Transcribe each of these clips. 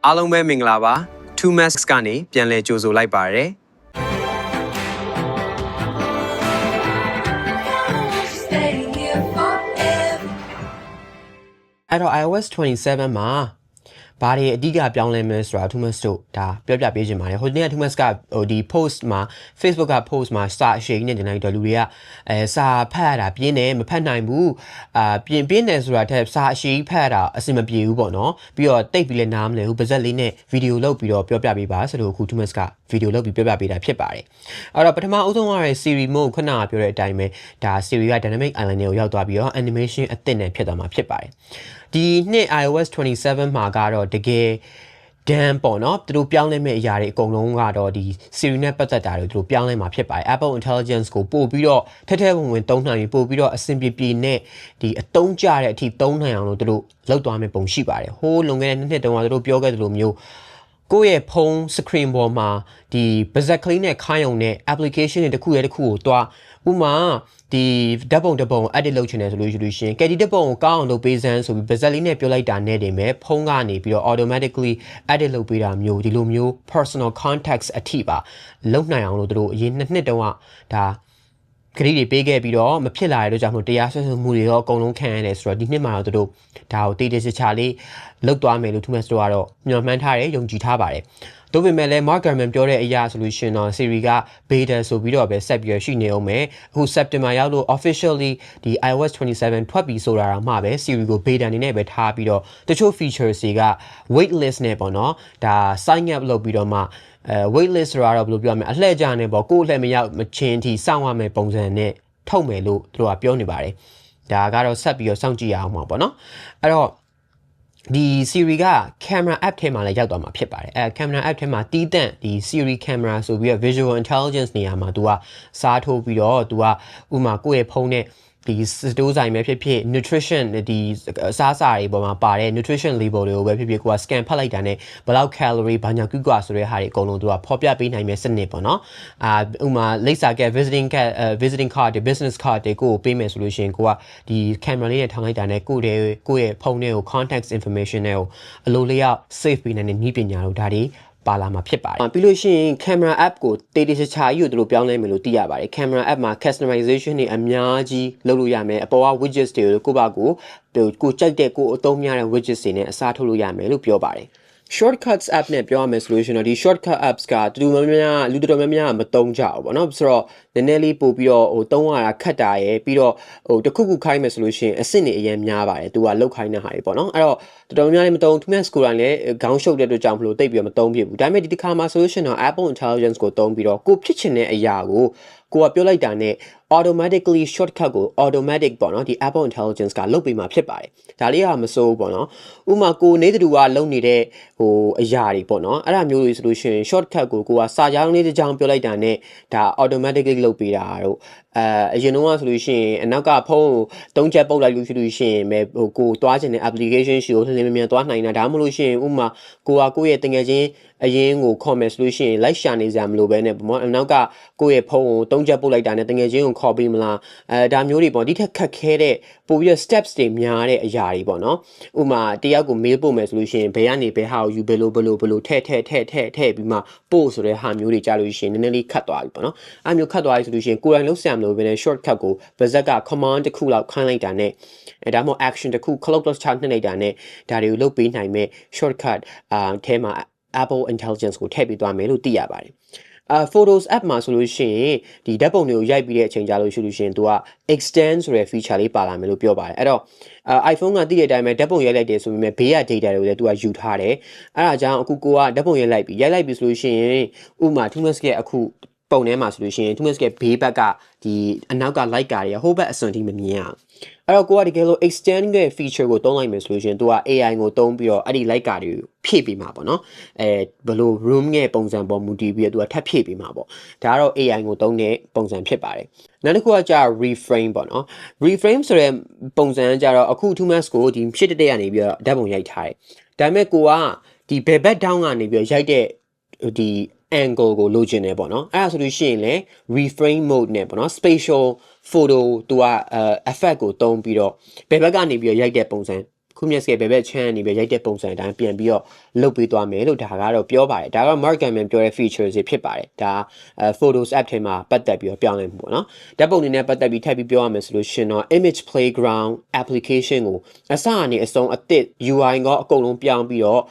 အားလုံးပဲမင်္ဂလာပါ 2 masks ကနေပြန်လည်ကြိုဆိုလိုက်ပါရစေအဲ့တော့ iOS 27မှာဘာတွေအဓိကပြောင်းလဲမလဲဆိုတာ Thomas တို့ဒါပြောပြပေးချင်ပါတယ်ဟိုနေ့က Thomas ကဒီ post မှာ Facebook က post မှာစာအရှိန်နဲ့တင်လိုက်တော့လူတွေကစာဖတ်ရတာပြင်းတယ်မဖတ်နိုင်ဘူးပြင်းတယ်ဆိုတာထက်စာအရှိန်ဖတ်ရတာအဆင်မပြေဘူးပေါ့နော်ပြီးတော့တိတ်ပြီးလည်းနားမလဲဘူးပါဇက်လေးနဲ့ဗီဒီယိုလုပ်ပြီးတော့ပြောပြပေးပါဆိုတော့အခု Thomas ကဗီဒီယိုလုပ်ပြီးပြောပြပေးတာဖြစ်ပါတယ်အဲ့တော့ပထမအဦးဆုံးရတဲ့ series mode ခုနကပြောတဲ့အတိုင်းပဲဒါ series က dynamic island ကိုရောက်သွားပြီးတော့ animation အသစ်နဲ့ဖြစ်သွားမှာဖြစ်ပါတယ်ဒီနှစ် iOS 27မှာကတော့တကယ်ဒန်ပေါ့နော်သူတို့ပြောင်းလဲမဲ့အရာတွေအကုန်လုံးကတော့ဒီ Siri နဲ့ပတ်သက်တာတွေသူတို့ပြောင်းလဲမှာဖြစ်ပါတယ် Apple Intelligence ကိုပို့ပြီးတော့ထဲဝင်သုံးနိုင်ပြီးပို့ပြီးတော့အဆင်ပြေနဲ့ဒီအသုံးကျတဲ့အထိသုံးနိုင်အောင်လို့သူတို့လုပ်သွားမယ့်ပုံရှိပါတယ်ဟိုးလွန်ခဲ့တဲ့နှစ်တုန်းကသူတို့ပြောခဲ့သလိုမျိုးကိုယ့်ရဲ့ဖုန်း screen ပေါ်မှာဒီပါဇက်ကလေးနဲ့ခိုင်းအောင်တဲ့ application တွေတစ်ခုကိုတွားဥမာဒီဓာတ်ပုံတစ်ပုံ edit လုပ်ချင်တယ်ဆိုလို့ရှိရင်ကဲဒီဓာတ်ပုံကိုကောင်းအောင်လုပ်ပေးစမ်းဆိုပြီးပါဇက်လေးနဲ့ပြောလိုက်တာနဲ့တင်ပဲဖုန်းကနေပြီးတော့ automatically edit လုပ်ပေးတာမျိုးဒီလိုမျိုး personal context အထိပါလုပ်နိုင်အောင်လို့တို့အရင်နှစ်တုန်းကဒါဂရိတွေပေးခဲ့ပြီးတော့မဖြစ်လာတဲ့အတွက်ကြောင့်မို့တရားစွဲဆိုမှုတွေရောအကုန်လုံးခံရတယ်ဆိုတော့ဒီနှစ်မှာတော့တို့ဒါကိုတေးတေးချာချာလေးလုပ်သွားမယ်လို့ Thomas တို့ကတော့မျှော်မှန်းထားတယ်ယုံကြည်ထားပါတယ်ဒါပေမဲ့လည်း Mark Gurman ပြောတဲ့အရာဆိုလို့ရှိရင်တော့ Siri က beta ဆိုပြီးတော့ပဲဆက်ပြီးရှိနေအောင်မယ်အခု September ရောက်လို့ officially ဒီ iOS 27ထွက်ပြီးဆိုတာမှပဲ Siri ကို beta အနေနဲ့ပဲထားပြီးတော့တချို့ features တွေက wait list နဲ့ပေါ့နော်ဒါ sign up လုပ်ပြီးတော့မှwait list ဆိုတာတော့ဘယ်လိုပြောမလဲအလှည့်ကြနေပေါ့ကိုယ်အလှည့်မရောက်မချင်းအထိစောင့်ရမယ်ပုံစံနဲ့ထုတ်မယ်လို့သူတို့ကပြောနေပါတယ်ဒါကတော့ဆက်ပြီးတော့စောင့်ကြည့်ရအောင်ပါပေါ့နော်အဲ့တော့ဒီ Siri က camera app ထဲမှာလည်းရောက်သွားမှာဖြစ်ပါတယ်camera app ထဲမှာတီးတန့်ဒီ Siri camera ဆိုပြီးတော့ visual intelligence နေရာမှာ तू ကစားထိုးပြီးတော့ तू ကဥမာကိုယ့်ရဲ့ဖုန်းနဲ့ဒီစတိုးဆိုင်ပဲဖြစ်ဖြစ် nutrition ဒီစားစာတွေပေါ်မှာပါတဲ့ nutrition label တွေကိုပဲဖြစ်ဖြစ်ကိုက scan ဖတ်လိုက်တာနဲ့ဘယ်လောက် calorie ဘာညာကွကွဆိုတဲ့ဟာတွေအကုန်လုံး तू ကဖော်ပြပေးနိုင်မဲ့စနစ်ပေါ့နော်ဥမာလိပ်စာက visiting card တွေ business card တွေကိုပေးမယ်ဆိုလို့ရှိရင်ကိုကဒီ camera လေးနဲ့ထောင်လိုက်တာနဲ့ကိုယ့်ရဲ့ဖုန်းထဲကို context information တွေကိုအလိုလျောက် save ပေးနိုင်တဲ့နည်းပညာတို့ဒါတွေပါလာမှာဖြစ်ပါတယ်ပြီးလို့ရှိရင် camera app ကိုတေးတေးချာချာကြီးကိုတို့ပြောင်းလဲမယ်လို့သိရပါတယ် camera app မှာ customization တွေအများကြီးလုပ်လို့ရမယ်အပေါ်က widgets တွေကိုကိုယ့်ဘာကိုကြိုက်တဲ့ကိုအသုံးများတဲ့ widgets တွေနဲ့အစားထိုးလို့ရမယ်လို့ပြောပါတယ်shortcuts app နဲ့ပြောရမယ်ဆိုလို့ရှိရင်တော့ဒီ shortcut apps ကလူတော်များများမသုံးကြဘူးပေါ့နော်ဆိုတော့နည်းနည်းလေးပို့ပြီးတော့သုံးရတာခက်တာရယ်ပြီးတော့တခုခုခိုင်းမယ်ဆိုလို့ရှိရင်အဆင့်တွေအရင်များပါတယ်သူကလောက်ခိုင်းတဲ့ဟာတွေပေါ့နော်အဲ့တော့တော်များများမသုံး Thomas ကိုယ်တိုင်လည်းခေါင်းရှုပ်တဲ့အတွက်ကြောင့်မလို့တိတ်ပြီးတော့မသုံးဖြစ်ဘူးဒါပေမဲ့ဒီတစ်ခါမှာဆိုလို့ရှိရင်တော့ Apple Intelligence ကိုသုံးပြီးတော့ကိုဖြစ်ချင်တဲ့အရာကိုကိုကပြောလိုက်တာနဲ့ automatically shortcut ကို automatic ပေါ့နော်ဒီ Apple Intelligence ကလုပ်ပေးမှာဖြစ်ပါတယ်ဒါလေးကမစိုးဘူးပေါ့နော်ဥမာကိုနေတူကလုံနေတဲ့အရာတွေပေါ့နော်အဲ့ဒါမျိုးတွေဆိုလို့ရှိရင် shortcut ကိုကစာကြောင်းလေးတစ်ကြောင်းပြောလိုက်တာနဲ့ဒါ automatically လုပ်ပေးတာတို့အရင်တော့ဆိုလို့ရှိရင်အနောက်ကဖုန်းကို3ချက်ပုတ်လိုက်လို့ရှိလို့ရှိရင်ပဲကိုသွားချင်တဲ့ application ရှိကိုလင်းလင်းမြန်သွားနိုင်တာဒါမှမဟုတ်လို့ရှိရင်ဥမာကိုယ့်ရဲ့တငယ်ချင်းအရင်ကို comment ဆိုလို့ရှိရင် like ရှာနေကြမလို့ပဲနဲ့ပေါ့အနောက်ကကိုယ့်ရဲ့ဖုန်းကို3ချက်ပုတ်လိုက်တာနဲ့တငယ်ချင်းကိုခေါ်ပေးမလားဒါမျိုးတွေပေါ့ဒီထက်ခက်ခဲတဲ့ပို့ပြီး steps တွေများတဲ့အရာတွေပေါ့နော်ဥမာတယောက်ကို mail ပို့မယ်ဆိုလို့ရှိရင်ဘယ်ကနေဘယ်ဟာကိုယူဘယ်လိုထည့်ပြီးမှပို့ဆိုတဲ့ဟာမျိုးတွေကြားလို့ရှိရင်နည်းနည်းလေးခတ်သွားပြီပေါ့နော်အဲ့မျိုးခတ်သွားပြီဆိုလို့ရှိရင်ကိုယ်တိုင်လုပ်ဆရာမလို့ပဲနဲ့ shortcut ကိုပါဇက်က command တစ်ခုလောက်ခိုင်းလိုက်တာနဲ့ဒါမှမဟုတ် action တစ်ခု clock plus ချနှိပ်လိုက်တာနဲ့ဒါတွေကိုလုပ်ပေးနိုင်မဲ့ shortcut ထဲမှာ Apple Intelligence ကိုထည့်ပေးသွားမယ်လို့သိရပါတယ်photos app မှာဆိုလို့ရှိရင်ဒီဓာတ်ပုံတွေကိုရိုက်ပြီးတဲ့အချိန်ကြာလို့ရှိလို့ရှိရင် तू က extend ဆိုတဲ့ feature လေးပါလာမယ်လို့ပြောပါတယ်အဲ့တော့iPhone ကသိတဲ့အတိုင်းပဲဓာတ်ပုံရိုက်လိုက်တယ်ဆိုပေမဲ့ဘေးက data တွေကိုလည်း तू ကယူထားတယ်အဲ့ဒါကြောင့်အခုကိုကဓာတ်ပုံရိုက်လိုက်ပြီဆိုလို့ရှိရင်ဥမာ Thomas ရဲ့အခုပုံထဲမှာဆိုလို့ရှိရင် Thomas ရဲ့ဘေးဘက်ကဒီအနောက်က like ကာတွေကဟိုဘက်အစွန်ထိမမြင်ရအောင်အဲ့တော့ကိုကတကယ်လို့ extend တဲ့ feature ကိုသုံးလိုက်မယ်ဆိုလို့ရှိရင် तू က AI ကိုသုံးပြီးတော့အဲ့ဒီ like ကာတွေကိုဖြည့်ပေးမှာပေါ့နော်ဘယ်လို room ရဲ့ပုံစံပေါ်မူတည်ပြီးတော့ तू ကထပ်ဖြည့်ပေးမှာပေါ့ဒါကတော့ AI ကိုသုံးတဲ့ပုံစံဖြစ်ပါတယ်နောက်တစ်ခုကကြာ reframe ပေါ့နော် reframe ဆိုတဲ့ပုံစံကကြတော့အခု Thomas ကိုဒီဖြစ်တဲ့ကနေပြီးတော့ဓာတ်ပုံရိုက်ထားတယ်ဒါပေမဲ့ကိုကဒီဘယ်ဘက် down ကနေပြီးတော့ရိုက်တဲ့ဒီ angle ကိုလိုချင်တယ်ပေါ့နော်အဲ့ဒါဆိုလို့ရှိရင်လည်း reframe mode နဲ့ပေါ့နော် spatial photo သူကeffect ကိုသုံးပြီးတော့ဘယ်ဘက်ကနေပြီးတော့ရိုက်တဲ့ပုံစံ ခုမျက်စိပဲပဲချမ်းနေပဲရိုက်တဲ့ပုံစံအတိုင်းပြန်ပြီးတော့လုတ်ပေးသွားမယ်လို့ဒါကတော့ပြောပါတယ်ဒါကတော့ Mark Gurman ပြောတဲ့ features တွေဖြစ်ပါတယ်ဒါ Photos app ထဲမှာပတ်သက်ပြီးတော့ပြောင်းလဲမှုပေါ့နော်ဓာတ်ပုံတွေနဲ့ပတ်သက်ပြီးထပ်ပြီးပြောရမယ်ဆိုလို့ရှင်တော့ image playground application ကိုအစအနေအဆုံးအသစ် UI ကအကုန်လုံးပြောင်းပြီးတော့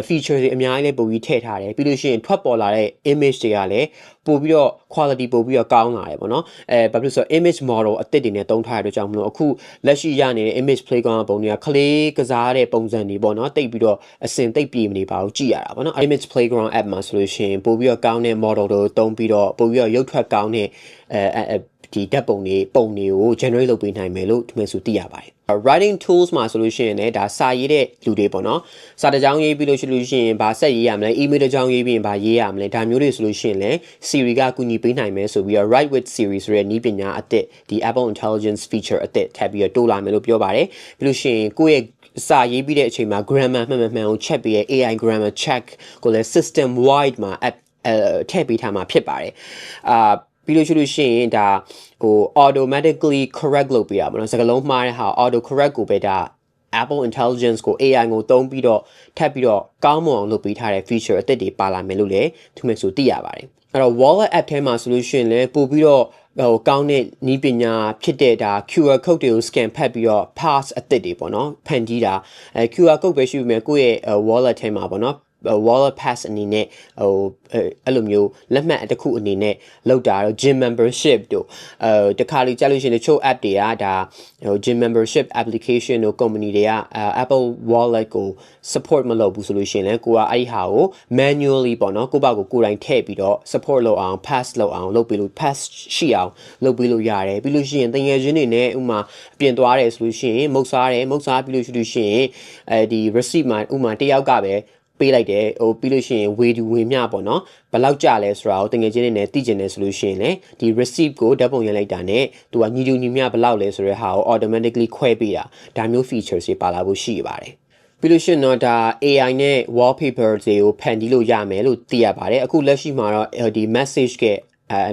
feature တွေအများကြီးလေးပို့ပြီးထည့်ထားတယ်ပြီးလို့ရှိရင်ထွက်ပေါ်လာတဲ့ image တွေကလည်းပို့ပြီးတော့ quality ပို့ပြီးတော့ကောင်းလာတယ်ပေါ့နော်ဘာဖြစ်လို့ဆိုတော့ image model အသစ်တွေနဲ့တုံးထားရတဲ့ကြောင့်မလို့အခုလက်ရှိရနေတဲ့ image playground ပုံတွေကခလေးကစားတဲ့ပုံစံတွေပေါ့နော်တိတ်ပြီးတော့အစင်တိတ်ပြေမနေပါဘူးကြည့်ရတာပေါ့နော် image playground app မှာဆိုလို့ရှိရင်ပို့ပြီးတော့ကောင်းတဲ့ model တွေတုံးပြီးတော့ပို့ပြီးတော့ရုပ်ထွက်ကောင်းတဲ့ဒီဓာတ်ပုံတွေကို generate လုပ်ပေးနိုင်မယ်လို့ဒီမဲ့ဆိုသိရပါတယ် writing tools မှာဆိုလို့ရှိရင်လည်းဒါစာရေးတဲ့လူတွေပေါ့နော်စာတစ်ကြောင်းရေးပြီးလို့ရှိရင်ဘာဆက်ရေးရမလဲ email တစ်ကြောင်းရေးပြီးရင်ဘာရေးရမလဲဒါမျိုးတွေဆိုလို့ရှိရင်လည်း Siri ကကူညီပေးနိုင်မယ်ဆိုပြီးတော့ write with Siri ဆိုတဲ့နည်းပညာအသစ်ဒီ Apple Intelligence feature အသစ်ထပ်ပြီးတော့တိုးလာမယ်လို့ပြောပါတယ်ပြီးလို့ရှိရင်ကိုယ့်ရဲ့စာရေးပြီးတဲ့အချိန်မှာ grammar မှန်ကို check ပြီးရဲ့ AI grammar check ကိုလည်း system wide မှာ app ထည့်ပေးထားမှာဖြစ်ပါတယ်ပြီးလို့ရှိရင်ဒါautomatically correct လုပ်ပေးရပါတော့စကားလုံးမှားတဲ့ဟာ auto correct ကိုပဲဒါ Apple Intelligence ကို AI ကိုသုံးပြီးတော့ထပ်ပြီးတော့ကောင်းမွန်အောင်လုပ်ပေးထားတဲ့ feature အသစ်တွေပါလာမယ်လို့လည်းသူမဲ့ဆိုသိရပါတယ်အဲ့တော့ wallet app ထဲမှာဆိုလို့ရှိရင်လည်းပို့ပြီးတော့ကောင်းတဲ့နည်းပညာဖြစ်တဲ့ဒါ QR code တွေကို scan ဖတ်ပြီးတော့ pass အသစ်တွေပေါ့နော်ဖန်တီးတာQR code ပဲရှိပြီမဲ့ကိုယ့်ရဲ့ wallet ထဲမှာပေါ့နော်wallet pass အနေနဲ့အဲ့လိုမျိုးလက်မှတ်တစ်ခုအနေနဲ့လောက်တာတော့ gym membership တို့တခါလေကြားလို့ရှိရင်တချို့ app တွေကဒါ gym membership application တို့ company တွေက Apple wallet ကို support မလုပ်ဘူးဆိုလို့ရှိရင်လည်းကိုကအဲ့ဒီဟာကို manually ပေါ့နော်ကိုယ့်ဘာကိုကိုယ်တိုင်ထည့်ပြီးတော့ support လုပ်အောင် pass လုပ်အောင်လုပ်ပြီးလို့ pass ရှိအောင်လုပ်ပြီးလို့ရတယ်ပြီးလို့ရှိရင်တကယ်ချင်းတွေနဲ့ဥမာပြင်သွားတယ်ဆိုလို့ရှိရင်မုတ်စားပြီးလို့ရှိရင်ဒီ receipt မှာဥမာတယောက်ကပဲပေးလိုက်တယ်ပြီးလို့ရှိရင်ဝေတူဝေမျှပေါ့နော်ဘယ်လောက်ကြလဲဆိုတာကိုတကယ်ချင်းနေသိကျင်တယ်ဆိုလို့ရှိရင်လေဒီ receipt ကိုဓာတ်ပုံရိုက်လိုက်တာနဲ့သူကညီတူညီမျှဘယ်လောက်လဲဆိုတဲ့ဟာကို automatically ခွဲပေးတာဒါမျိုး features တွေပါလာဖို့ရှိပါတယ်ပြီးလို့ရှိရင်တော့ဒါ AI နဲ့ wallpaper တွေကိုဖန်တီးလို့ရမယ်လို့သိရပါတယ်အခုလက်ရှိမှာတော့ဒီ message က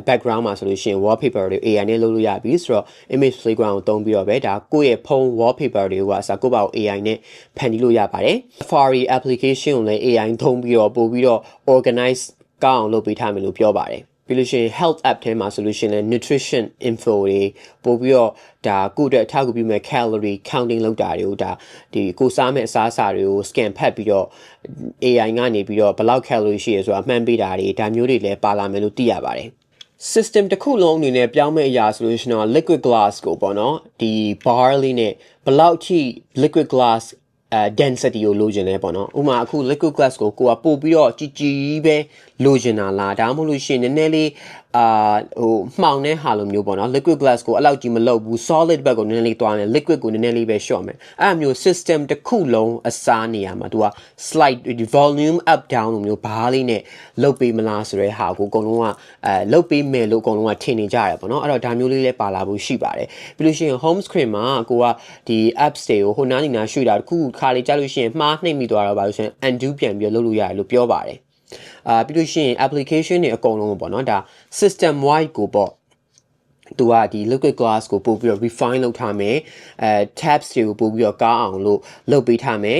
background မှာဆိုလို့ရှိရင် wallpaper တွေ AI နဲ့လုပ်လို့ရပြီဆိုတော့ image playground ကိုသုံးပြီးတော့ပဲဒါကိုယ့်ရဲ့ဖုန်း wallpaper တွေကိုအစားကိုယ့်ဘာကို AI နဲ့ဖန်တီးလို့ရပါတယ် Safari application ကိုလည်း AI သုံးပြီးတော့ပို့ပြီးတော့ organize ကောင်းအောင်လုပ်ပေးထားမယ်လို့ပြောပါတယ်ပြီးလို့ရှိရင် health app ထဲမှာဆိုလို့ရှိရင်လည်း nutrition info တွေပို့ပြီးတော့ဒါကိုယ့်အတွက်အထောက်အကူပြုမဲ့ calorie counting လုပ်တာတွေကိုဒါဒီကိုစားမဲ့အစားအစာတွေကို scan ဖတ်ပြီးတော့ AI ကနေပြီးတော့ဘယ်လောက် calorie ရှိရဆိုတာမှန်းပေးတာတွေဒါမျိုးတွေလည်းပါလာမယ်လို့သိရပါတယ် system တစ်ခုလုံးအနေနဲ့ပြောင်းမဲ့အရာဆိုလို့ရှိရင်တော့ liquid glass ကိုပေါ့နော်ဒီ bar လေးနဲ့ဘယ်လောက်ထိ liquid glass density ကိုလိုချင်လဲပေါ့နော်ဥပမာအခု liquid glass ကိုကပို့ပြီးတော့ကြီးပဲလိုချင်တာလားဒါမှမဟုတ်လို့ရှိရင်နည်းနည်းလေးမှောင်တဲ့ဟာလိုမျိုးပေါ့နော် liquid glass ကိုအဲ့လောက်ကြီးမလုပ်ဘူး solid ဘက်ကိုနည်းနည်းလေးသွားမယ် liquid ကိုနည်းနည်းလေးပဲ short မယ်အဲ့အမျိုး system တစ်ခုလုံးအစားနေရမှာသူက slide volume up down လိုမျိုးဘားလေးနဲ့လုတ်ပေးမလားဆိုတဲ့ဟာကိုအကုန်လုံးကလုတ်ပေးမယ်လို့အကုန်လုံးကထင်နေကြရတယ်ပေါ့နော်အဲ့တော့ဒါမျိုးလေးလည်းပါလာဖို့ရှိပါတယ်ပြီးလို့ရှိရင် home screen မှာကိုကဒီ apps တွေကိုဟိုနားနေရွှေ့တာတခုခါလေးကြားလို့ရှိရင်မှားနှိမ့်မိသွားတော့ပါလို့ရှိရင် undo ပြန်ပြီးလုပ်လို့ရတယ်လို့ပြောပါတယ်ပြီးလို့ရှိရင် application တွေအကုန်လုံးပေါ့နော်ဒါ system wide ကိုပေါ့သူကဒီ liquid glass ကိုပို့ပြီးတော့ refine လုပ်ထားမယ်tabs တွေကိုပို့ပြီးတော့ကောင်းအောင်လို့လုပ်ပေးထားမယ်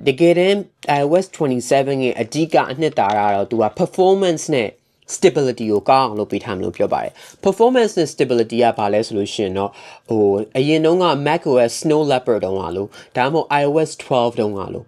တကယ်တမ်း iOS 27ရဲ့အဓိကအနှစ်သာရတော့သူက performance နဲ့ stability ကိုကောင်းအောင်လုပ်ပေးထားမယ်လို့ပြောပါတယ် performance နဲ့ stability ကဘာလဲဆိုလို့ရှိရင်တော့အရင်တုန်းက macOS Snow Leopard တုန်းကလို့ဒါမှမဟုတ် iOS 12တုန်းကလို့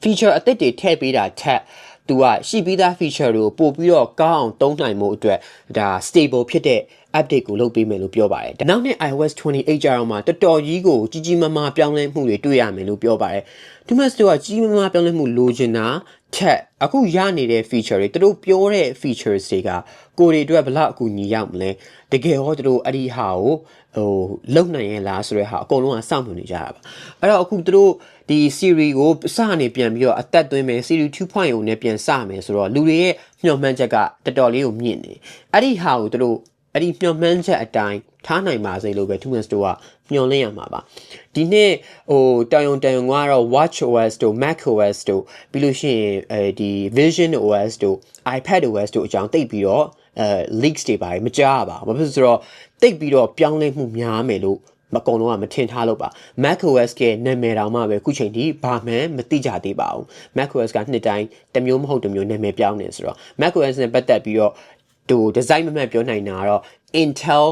feature အသစ်တွေထည့်ပေးတာထက်သူကရှိပြီးသား feature တွေကိုပို့ပြီးတော့ကောင်းအောင်သုံးနိုင်မှုအတွက်ဒါ stable ဖြစ်တဲ့ update ကိုလုပ်ပေးမယ်လို့ပြောပါတယ်။နောက်နဲ့ iOS 28ကျတော့မှတော်တော်ကြီးကိုကြီးမားမားပြောင်းလဲမှုတွေတွေ့ရမယ်လို့ပြောပါတယ်။ဒီမှာဆိုတော့ကြီးမားမားပြောင်းလဲမှုလိုချင်တာထက်အခုရနေတဲ့ feature တွေသူတို့ပြောတဲ့ features တွေကကိုယ်တွေအတွက်ဘယ်လောက်အကူအညီရောက်မလဲ။တကယ်ရောသူတို့အဲ့ဒီဟာကိုလုံနိုင်ရဲ့လားဆိုတဲ့ဟာအကုန်လုံးကစောင့်မျှော်နေကြတာပါ။အဲ့တော့အခုသူတို့ဒီ Siri ကိုစနေပြန်ပြီးတော့အသက်သွင်းမယ် Siri 2.0 နဲ့ပြန်စမယ်ဆိုတော့လူတွေရဲ့မျှော်မှန်းချက်ကတော်တော်လေးကိုမြင့်နေ။အဲ့ဒီဟာကိုသူတို့အဲ့ဒီမျှော်မှန်းချက်အတိုင်းထားနိုင်ပါစေလို့ပဲ Tumas တို့ကမျှော်လင့်ရမှာပါဒီနေ့တန်ယုံကတော့ WatchOS တို့ macOS တို့ပြီးလို့ရှိရင်ဒီ visionOS တို့ iPadOS တို့အကြောင်းသိပြီးတော့leaks တွေပါတယ်မကြားပါဘူးဘာဖြစ်လို့ဆိုတော့တိတ်ပြီးတော့ပြောင်းလဲမှုများမယ်လို့ မကုံလုံးကမထင်ထားလို့ပါ macOS ရဲ့နာမည်တောင်မှပဲခုချိန်ထိဘာမှမသိကြသေးပါဘူး macOS ကနှစ်တိုင်းတစ်မျိုးမဟုတ်တစ်မျိုးနာမည်ပြောင်းနေဆိုတော့ macOS နဲ့ပတ်သက်ပြီးတော့ဒီဒီဇိုင်းမမှန်ပြောနိုင်တာကတော့ Intel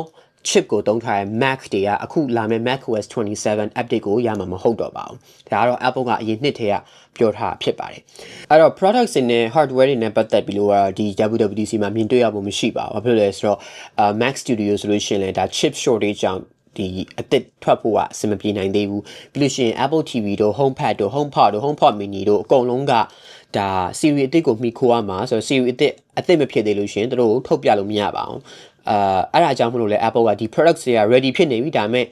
chip ကိုသုံးထားတဲ့ Mac တွေကအခုလာမယ့် macOS 27 update ကိုရမှာမဟုတ်တော့ပါဘူးဒါကတော့ Apple ကအရင်နှစ်ထဲကပြောထားဖြစ်ပါတယ်အဲ့တော့ products တွေနဲ့ hardware တွေနဲ့ပတ်သက်ပြီးလို့ကတော့ဒီ WWDC မှာမြင်တွေ့ရဖို့မရှိပါဘူးဘာဖြစ်လို့လဲဆိုတော့ Mac Studio ဆိုလို့ရှိရင်လည်းဒါ chip shortage ကြောင့်ဒီအသစ်ထွက်ဖို့ကအဆင်မပြေနိုင်သေးဘူးပြီးလို့ရှိရင် Apple TV တို့ HomePad တို့ HomePod တို့ HomePod mini တို့အကုန်လုံးကဒါ series အသစ်ကိုမှီခိုရမှာဆိုတော့ series အသစ်မဖြစ်သေးလို့ရှိရင်တို့ကိုထုတ်ပြလို့မရပါဘူးအဲ့ဒါကြောင့်မလို့လဲ Apple ကဒီ products တွေက ready ဖြစ်နေပြီဒါပေမဲ့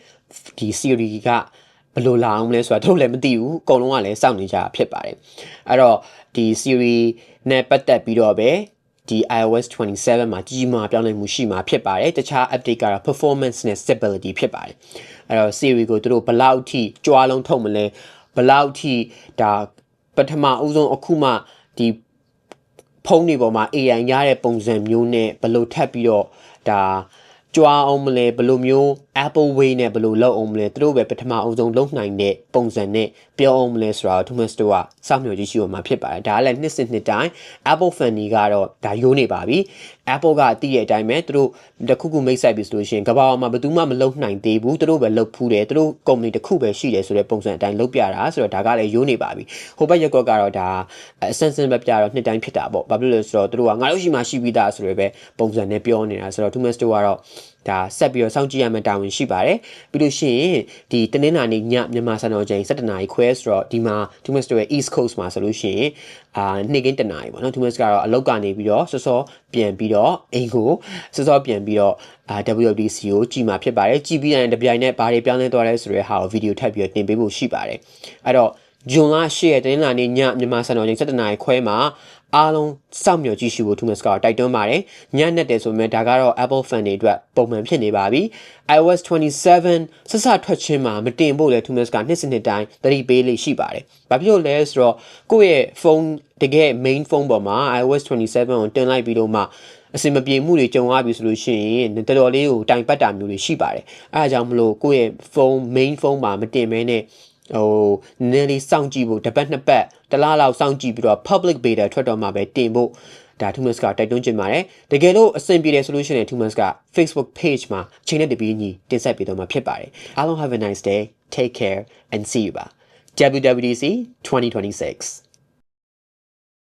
ဒီ series ကဘယ်လိုလာအောင်လဲဆိုတာတို့လည်းမသိဘူးအကုန်လုံးကလည်းစောင့်နေကြတာဖြစ်ပါတယ်အဲ့တော့ဒီ series နဲ့ပတ်သက်ပြီးတော့ပဲဒီ iOS 27မှာကြီးမားပြောင်းလဲမှုရှိမှာဖြစ်ပါတယ်တခြား update ကတော့ performance နဲ့ stability ဖြစ်ပါတယ်အဲ့တော့ series ကိုတို့ဘယ်လောက်ထိကြွားလုံးထုတ်မလဲဘယ်လောက်ထိဒါပထမအဦးဆုံးအခုမှဒီဖုန်းတွေပေါ်မှာ AI ရတဲ့ပုံစံမျိုးနဲ့ဘယ်လိုထပ်ပြီးတော့ဒါကြွားအောင်မလဲဘယ်လိုမျိုး Apple Way နဲ့ဘယ်လိုလုပ်အောင်မလဲသူတို့ပဲပထမအဦးဆုံးလုပ်နိုင်တဲ့ပုံစံနဲ့ပြောအောင်မလဲဆိုတော့ Thomas တို့ကစောင့်မျှော်ကြည့်ရှုရမှာဖြစ်ပါတယ်ဒါကလည်းနှစ်စဉ်နှစ်တိုင်း Apple fan တွေကတော့ဒါယိုးနေပါပြီ Apple ကတည်ရဲ့အတိုင်းပဲသူတို့တခုခုမိတ်ဆက်ပြီးဆိုလို့ရှိရင်ကမ္ဘာမှာဘယ်သူမှမလုပ်နိုင်သေးဘူးသူတို့ပဲလုပ်ဖူးတယ်သူတို့ company တစ်ခုပဲရှိတယ်ဆိုတဲ့ပုံစံအတိုင်းလုပ်ပြတာဆိုတော့ဒါကလည်းယိုးနေပါပြီဟိုဘက်ရက်ကွက်ကတော့ဒါအဆန်းဆန်းပဲပြတော့နှစ်တိုင်းဖြစ်တာပေါ့ဘာဖြစ်လို့လဲဆိုတော့သူတို့ကငါတို့ရှိမှရှိပြီးသားဆိုရယ်ပဲပုံစံနဲ့ပြောနေတာဆိုတော့ Thomas တို့ကတော့ဒါဆက်ပြီးတော့စောင့်ကြည့်ရမယ့်တာဝန်ရှိပါတယ်ပြီးလို့ရှိရင်ဒီတနင်္လာနေ့ညမြန်မာစံတော်ချိန်7:00နာရီခွဲဆိုတော့ဒီမှာ Thomas တို့ရဲ့ East Coast မှာဆိုလို့ရှိရင်နေ့ကင်း7:00နာရီပေါ့နော် Thomas ကတော့အလောက်ကနေပြီးတော့စောစောပြန်ပြီးတော့အိမ်ကိုစောစောပြန်ပြီးတော့WWDC ကိုကြည်မှာဖြစ်ပါတယ်ကြည်ပြီးရင်တပြိုင်နက်ဘာတွေပြောင်းလဲသွားလဲဆိုတဲ့ဟာကိုဗီဒီယိုထပ်ပြီးတော့တင်ပေးဖို့ရှိပါတယ်အဲ့တော့ဂျွန်လ10ရက်တနင်္လာနေ့ညမြန်မာစံတော်ချိန်7:00နာရီခွဲမှာအားလုံးစောင့်မျှော်ကြည့်ရှုဖို့ Thomas ကတိုက်တွန်းပါတယ်ညနဲ့တယ်ဆိုပေမဲ့ဒါကတော့ Apple fan တွေအတွက်ပုံမှန်ဖြစ်နေပါပြီ iOS 27ဆက်စထွက်ချင်းမှာမတင်ဖို့လဲ Thomas ကနှစ်စဉ်နှစ်တိုင်းသတိပေးလေးရှိပါတယ်ဘာဖြစ်လို့လဲဆိုတော့ကိုယ့်ရဲ့ဖုန်းတကယ် main ဖုန်းပေါ်မှာ iOS 27ကိုတင်လိုက်ပြီးတော့မှအစင်မပြေမှုတွေကြုံရပြီဆိုလို့ရှိရင်တော်တော်လေးကိုတိုင်ပတ်တာမျိုးတွေရှိပါတယ်အဲအကြောင်းမလို့ကိုယ့်ရဲ့ဖုန်း main ဖုန်းမှာမတင်မဲနဲ့ဟိုနည်းနည်းစောင့်ကြည့်ဖို့တစ်ပတ်နှစ်ပတ်တစ်လလောက်စောင့်ကြည့်ပြီးတော့ public beta ထွက်တော့မှပဲတင်ဖို့ဒါ Thomas ကတိုက်တွန်းချင်ပါတယ်တကယ်လို့အဆင်ပြေတယ်ဆိုလို့ရှိရင် Thomas က Facebook page မှာချိန်နဲ့တပြေးညီတင်ဆက်ပေးတော့မှာဖြစ်ပါတယ်အားလုံး have a nice day take care and see you ပါ WWDC 2026